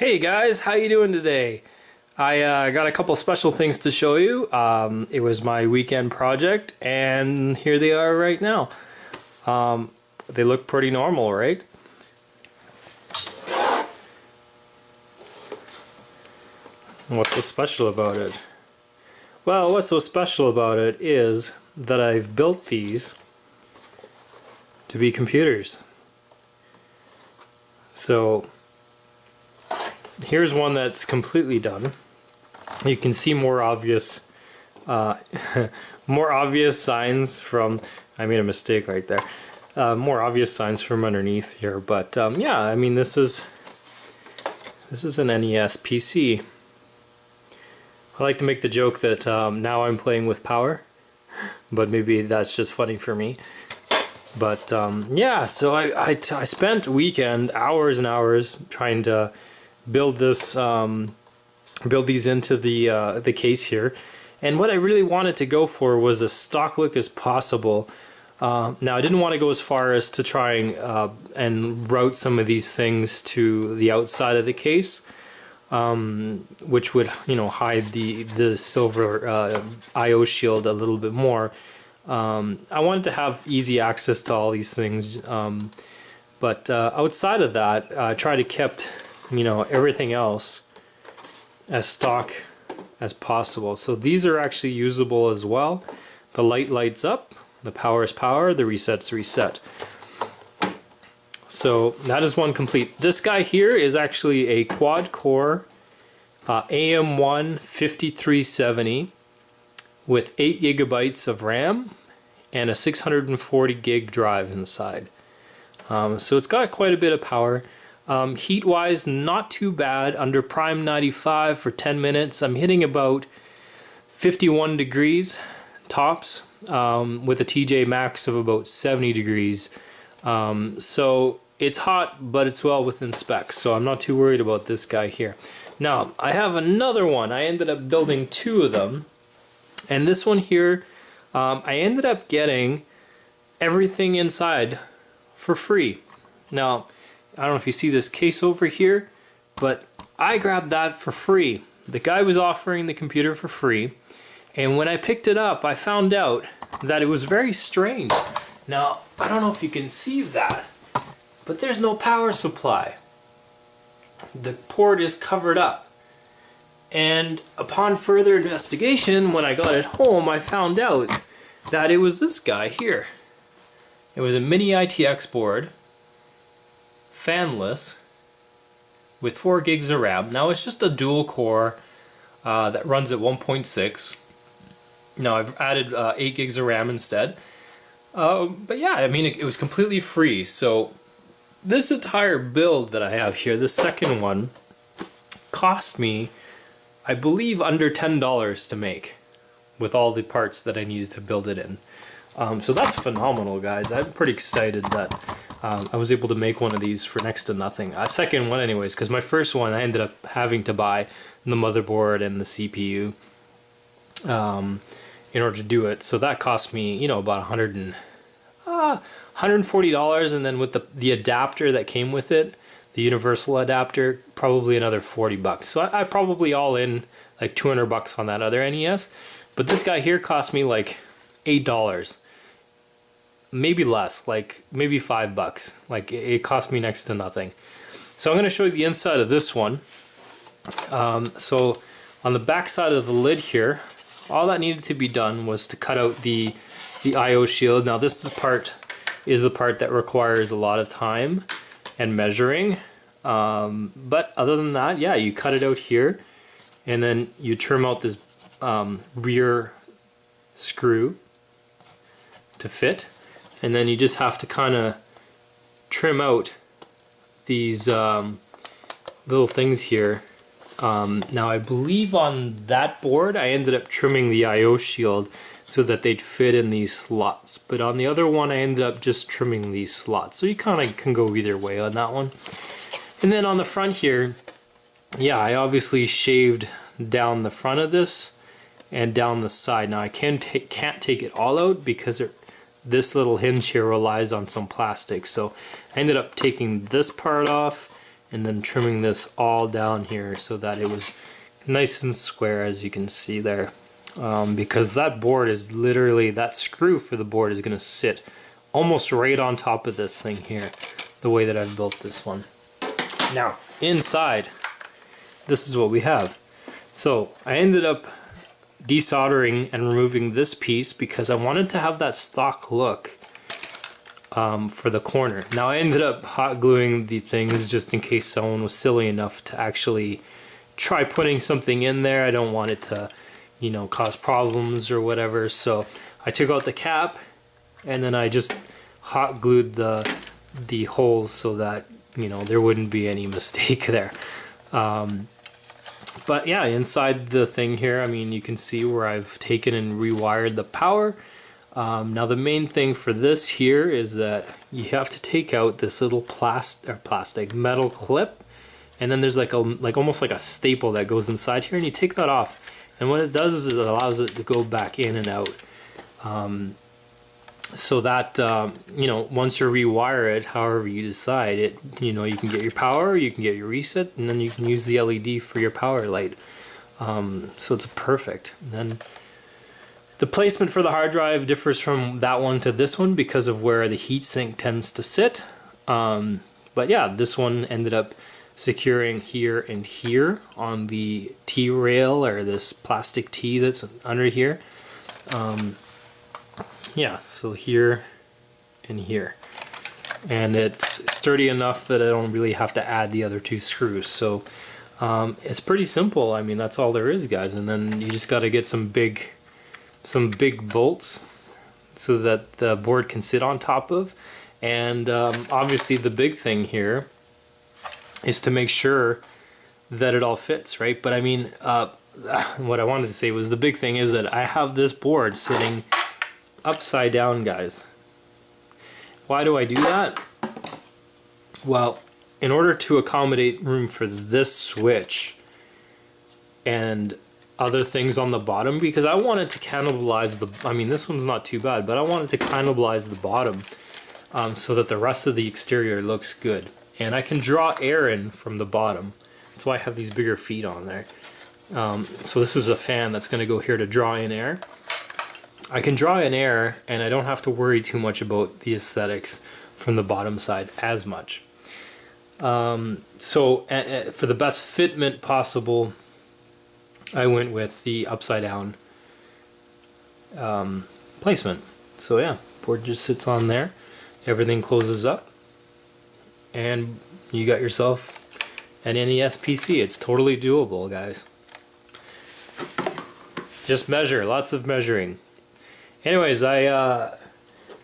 Hey guys, how you doing today? I got a couple special things to show you. It was my weekend project and here they are right now. They look pretty normal, right? What's so special about it? Well, what's so special about it is that I've built these to be computers. So here's one that's completely done. You can see more obvious more obvious signs from, I made a mistake right there, more obvious signs from underneath here, but yeah, I mean this is an NES PC. I like to make the joke that now I'm playing with power, but maybe that's just funny for me. But yeah, so I spent weekend hours and hours trying to build this, build these into the case here, and what I really wanted to go for was as stock look as possible. Now I didn't want to go as far as to try and route some of these things to the outside of the case, which would, you know, hide the silver I/O shield a little bit more. I wanted to have easy access to all these things, but outside of that, I tried to keep, you know, everything else as stock as possible. So these are actually usable as well. The light lights up, the power is power, the reset's reset. So that is one complete. This guy here is actually a quad core AM1 5370 with 8 gigabytes of RAM and a 640 gig drive inside. So it's got quite a bit of power. Heat wise, not too bad. Under prime 95 for 10 minutes. I'm hitting about 51 degrees tops, with a TJ max of about 70 degrees. So it's hot, but it's well within specs, so I'm not too worried about this guy here. Now I have another one. I ended up building two of them, and this one here, I ended up getting everything inside for free. Now I don't know if you see this case over here, but I grabbed that for free. The guy was offering the computer for free, and when I picked it up, I found out that it was very strange. Now, I don't know if you can see that, but there's no power supply. The port is covered up. And upon further investigation, when I got it home, I found out that it was this guy here. It was a mini ITX board, fanless, with 4 gigs of RAM. Now it's just a dual core that runs at 1.6. Now I've added 8 gigs of RAM instead. But yeah, I mean it was completely free. So this entire build that I have here, the second one, cost me, I believe, under $10 to make, with all the parts that I needed to build it in. So that's phenomenal, guys. I'm pretty excited that I was able to make one of these for next to nothing. A second one anyways, because my first one I ended up having to buy the motherboard and the CPU in order to do it. So that cost me, you know, about $140, and then with the adapter that came with it, the universal adapter, probably another 40 bucks. So I probably all in like 200 bucks on that other NES. But this guy here cost me like $8. Maybe less, like maybe $5. Like it cost me next to nothing. So I'm going to show you the inside of this one. So on the back side of the lid here, all that needed to be done was to cut out the I/O shield. Now this is the part that requires a lot of time and measuring. But other than that, yeah, you cut it out here, and then you trim out this rear screw to fit. And then you just have to kind of trim out these little things here. Now I believe on that board I ended up trimming the I/O shield so that they'd fit in these slots. But on the other one I ended up just trimming these slots. So you kind of can go either way on that one. And then on the front here, yeah, I obviously shaved down the front of this and down the side. Now I can't take it all out because this little hinge here relies on some plastic, so I ended up taking this part off and then trimming this all down here so that it was nice and square, as you can see there. Because that board is literally, that screw for the board is going to sit almost right on top of this thing here, the way that I've built this one. Now, inside, this is what we have. So I ended up desoldering and removing this piece because I wanted to have that stock look for the corner. Now I ended up hot gluing the things just in case someone was silly enough to actually try putting something in there. I don't want it to, you know, cause problems or whatever. So I took out the cap and then I just hot glued the holes so that, you know, there wouldn't be any mistake there. But yeah, inside the thing here, I mean, you can see where I've taken and rewired the power. Now the main thing for this here is that you have to take out this little plastic metal clip, and then there's like almost like a staple that goes inside here, and you take that off. And what it does is it allows it to go back in and out. So that, you know, once you rewire it, however you decide it, you know, you can get your power, you can get your reset, and then you can use the LED for your power light. So it's perfect. And then the placement for the hard drive differs from that one to this one because of where the heatsink tends to sit. But yeah, this one ended up securing here and here on the T-rail, or this plastic T that's under here. Yeah, so here and here, and it's sturdy enough that I don't really have to add the other two screws. So it's pretty simple. I mean, that's all there is, guys. And then you just got to get some big bolts so that the board can sit on top of. And obviously the big thing here is to make sure that it all fits, right? But I mean, what I wanted to say was the big thing is that I have this board sitting upside down, guys. Why do I do that? Well, in order to accommodate room for this switch and other things on the bottom, because I wanted to cannibalize the, I mean, this one's not too bad, but I wanted to cannibalize the bottom so that the rest of the exterior looks good. And I can draw air in from the bottom. That's why I have these bigger feet on there. So this is a fan that's going to go here to draw in air. I can draw in air, and I don't have to worry too much about the aesthetics from the bottom side as much. So for the best fitment possible, I went with the upside down placement. So yeah, board just sits on there, everything closes up, and you got yourself an NES PC. It's totally doable, guys. Just measure, lots of measuring. Anyways, I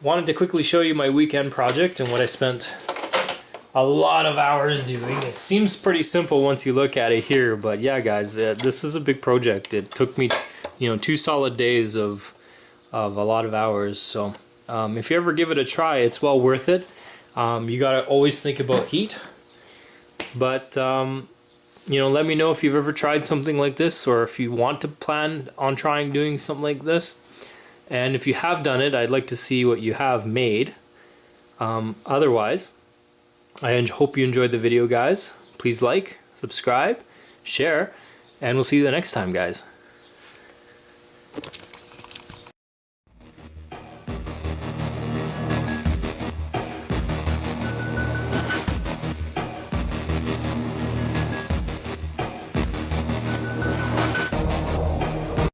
wanted to quickly show you my weekend project and what I spent a lot of hours doing. It seems pretty simple once you look at it here, but yeah, guys, this is a big project. It took me, you know, 2 solid days of a lot of hours. So if you ever give it a try, it's well worth it. You gotta always think about heat, but you know, let me know if you've ever tried something like this, or if you want to plan on trying doing something like this. And if you have done it, I'd like to see what you have made. Otherwise, I hope you enjoyed the video, guys. Please like, subscribe, share, and we'll see you the next time, guys.